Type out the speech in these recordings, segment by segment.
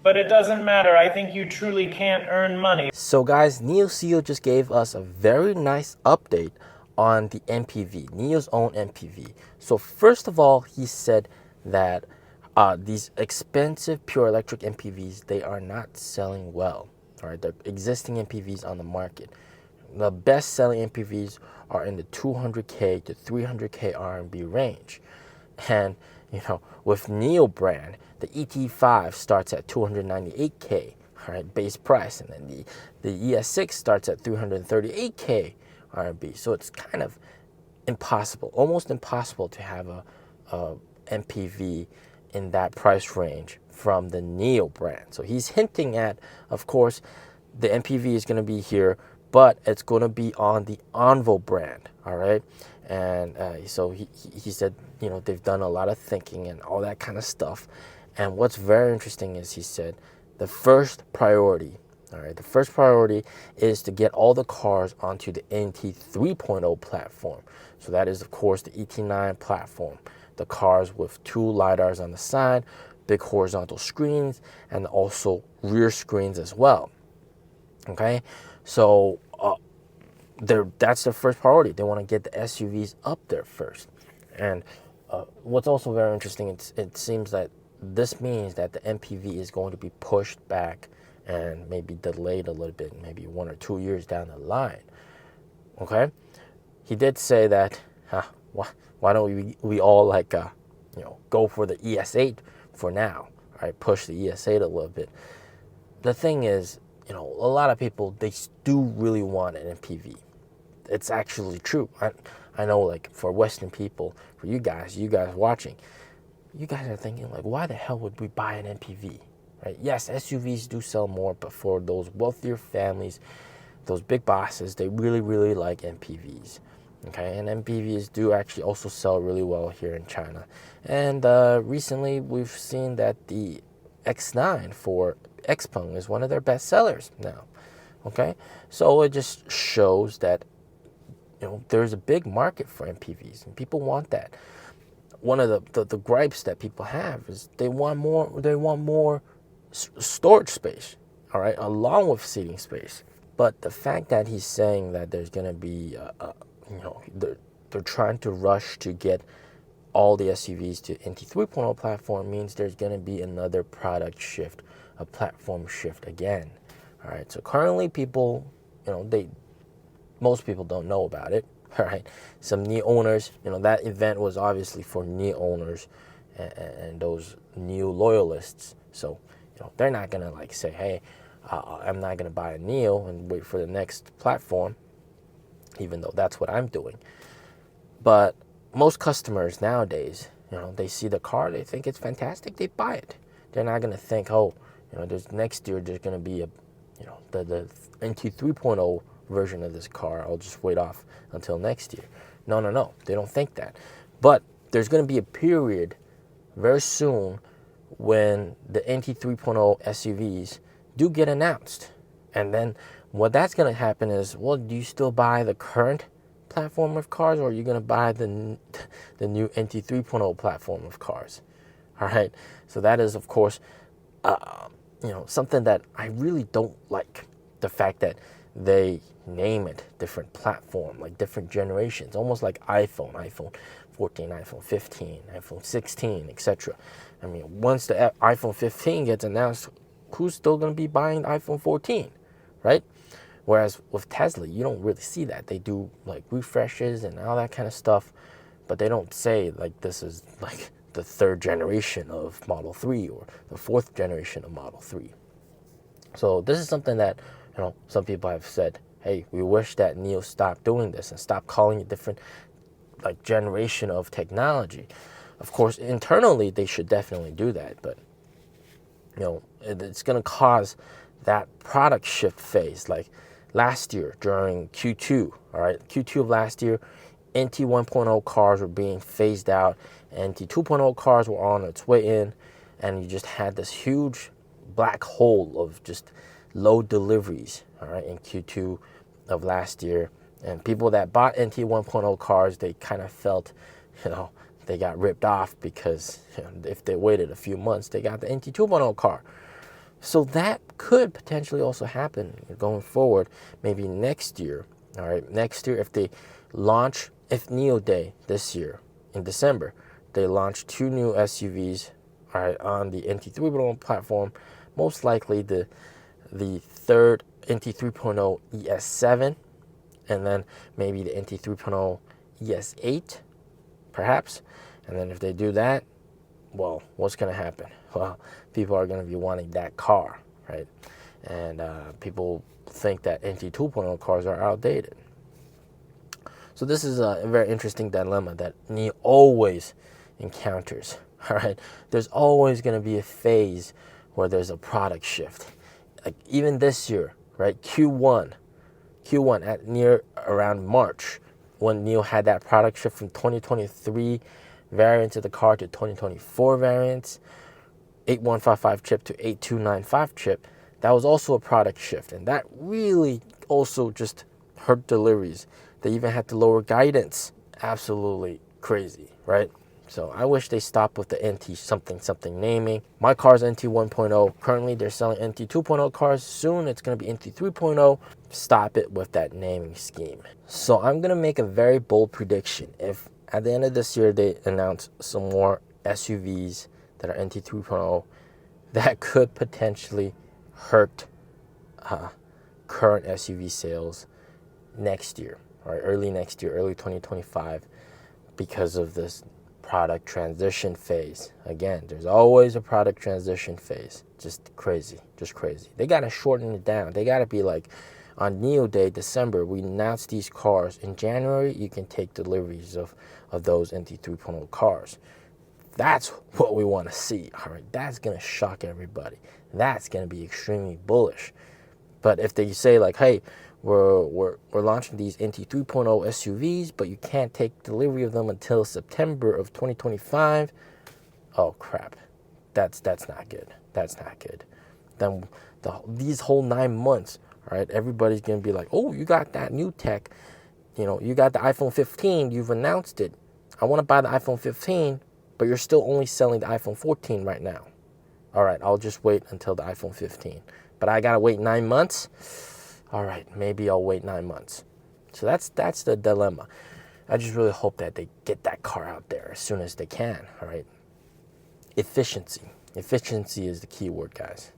But it doesn't matter. I think you truly can't earn money. So guys, Nio CEO just gave us a very nice update on the MPV, Nio's own MPV. So first of all, he said that these expensive pure electric MPVs, they are not selling well. All right, the existing MPVs on the market. The best selling MPVs are in the 200K to 300K RMB range. And with Nio brand, the ET5 starts at 298K, all right, base price, and then the ES6 starts at 338K RMB. So it's kind of impossible, almost impossible to have a MPV in that price range from the Nio brand. So he's hinting at, of course, the MPV is going to be here, but it's going to be on the Envo brand, all right? And so he said, they've done a lot of thinking and all that kind of stuff. And what's very interesting is he said the first priority, all right, the first priority is to get all the cars onto the NT 3.0 platform. So that is, of course, the ET9 platform. The cars with 2 LiDARs on the side, big horizontal screens, and also rear screens as well. Okay, so that's the first priority. They want to get the SUVs up there first. And what's also very interesting, it seems that this means that the MPV is going to be pushed back and maybe delayed a little bit, maybe 1 or 2 years down the line. Okay, he did say that why don't we all go for the ES8 for now, right? Push the ES8 a little bit. The thing is, a lot of people, they do really want an MPV. It's actually true. I know, like, for Western people, for you guys watching, you guys are thinking, like, why the hell would we buy an MPV, right? Yes, SUVs do sell more, but for those wealthier families, those big bosses, they really, really like MPVs, okay? And MPVs do actually also sell really well here in China. And recently, we've seen that the X9 for Xpeng is one of their best sellers now, okay? So it just shows that there's a big market for MPVs and people want that. One of the gripes that people have is they want more storage space, all right, along with seating space. But the fact that he's saying that there's going to be they're trying to rush to get all the SUVs to NT 3.0 platform means there's going to be another product shift, a platform shift again. All right, so currently people, most people don't know about it, all right? Some Nio owners, that event was obviously for Nio owners and those Nio loyalists. So, they're not going to say, hey, I'm not going to buy a Nio and wait for the next platform, even though that's what I'm doing. But most customers nowadays, they see the car, they think it's fantastic, they buy it. They're not going to think, oh, there's next year there's going to be the NT 3.0 version of this car. I'll just wait off until next year. No. They don't think that. But there's going to be a period very soon when the NT 3.0 SUVs do get announced. And then what that's going to happen is, well, do you still buy the current platform of cars, or are you going to buy the new NT 3.0 platform of cars? All right. So that is, of course, something that I really don't like. The fact that they name it different platform, like different generations, almost like iPhone 14, iPhone 15, iPhone 16, etc. I mean, once the iPhone 15 gets announced, who's still going to be buying the iPhone 14, right? Whereas with Tesla, you don't really see that. They do like refreshes and all that kind of stuff, but they don't say like this is like the 3rd generation of Model 3 or the 4th generation of Model 3. So this is something that, some people have said, hey, we wish that Nio stopped doing this and stopped calling it different generation of technology. Of course, internally, they should definitely do that, but, it's going to cause that product shift phase. Like last year during Q2, all right, Q2 of last year, NT 1.0 cars were being phased out, NT 2.0 cars were on its way in, and you just had this huge black hole of just low deliveries, all right, in Q2 of last year. And people that bought NT 1.0 cars, they kind of felt, they got ripped off because if they waited a few months, they got the NT 2.0 car. So that could potentially also happen going forward, maybe next year. All right, next year if Nio Day this year in December, they launch 2 new SUVs, all right, on the NT 3.0 platform. Most likely the third NT 3.0 ES7, and then maybe the NT 3.0 ES8, perhaps. And then if they do that, well, what's going to happen? Well, people are going to be wanting that car, right? And people think that NT 2.0 cars are outdated. So this is a very interesting dilemma that Nio always encounters, all right? There's always going to be a phase where there's a product shift. Like even this year, right? Q1 at near around March, when Nio had that product shift from 2023 variants of the car to 2024 variants, 8155 chip to 8295 chip, that was also a product shift. And that really also just hurt deliveries. They even had to lower guidance. Absolutely crazy, right? So I wish they stopped with the NT something naming. My car's NT 1.0. Currently, they're selling NT 2.0 cars. Soon, it's going to be NT 3.0. Stop it with that naming scheme. So I'm going to make a very bold prediction. If at the end of this year, they announce some more SUVs that are NT 3.0, that could potentially hurt current SUV sales next year, or early next year, early 2025, because of this product transition phase. Again, there's always a product transition phase. Just crazy. They got to shorten it down. They got to be like, on Nio Day, December, we announced these cars. In January, you can take deliveries of those NT 3.0 cars. That's what we want to see. All right, that's going to shock everybody. That's going to be extremely bullish. But if they say like, hey, we're launching these NT 3.0 SUVs, but you can't take delivery of them until September of 2025, oh crap, that's not good. That's not good. Then these whole 9 months, all right, everybody's gonna be like, oh, you got that new tech, you got the iPhone 15, you've announced it. I want to buy the iPhone 15, but you're still only selling the iPhone 14 right now. All right, I'll just wait until the iPhone 15. But I gotta wait 9 months. All right, maybe I'll wait 9 months. So that's the dilemma. I just really hope that they get that car out there as soon as they can. All right. Efficiency is the key word, guys.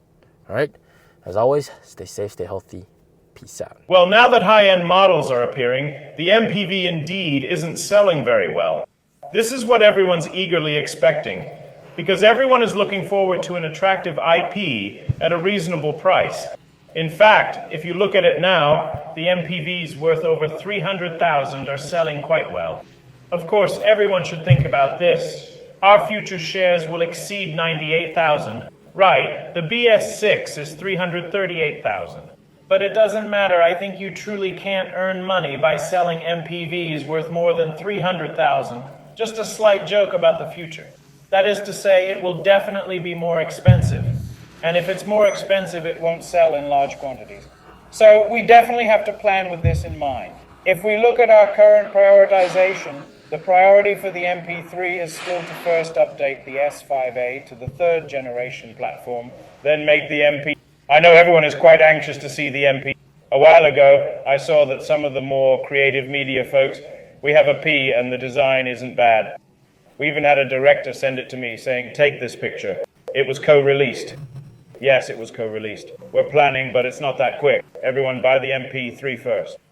All right. As always, stay safe, stay healthy. Peace out. Well, now that high-end models are appearing, the MPV indeed isn't selling very well. This is what everyone's eagerly expecting, because everyone is looking forward to an attractive IP at a reasonable price. In fact, if you look at it now, the MPVs worth over 300,000 are selling quite well. Of course, everyone should think about this. Our future shares will exceed 98,000. Right, the BS6 is 338,000. But it doesn't matter. I think you truly can't earn money by selling MPVs worth more than 300,000. Just a slight joke about the future. That is to say, it will definitely be more expensive. And if it's more expensive, it won't sell in large quantities. So we definitely have to plan with this in mind. If we look at our current prioritization, the priority for the MP3 is still to first update the S5A to the 3rd generation platform, then make the MP. I know everyone is quite anxious to see the MP. A while ago, I saw that some of the more creative media folks, we have a P and the design isn't bad. We even had a director send it to me saying, take this picture. It was co-released. Yes, it was co-released. We're planning, but it's not that quick. Everyone buy the MP3 first.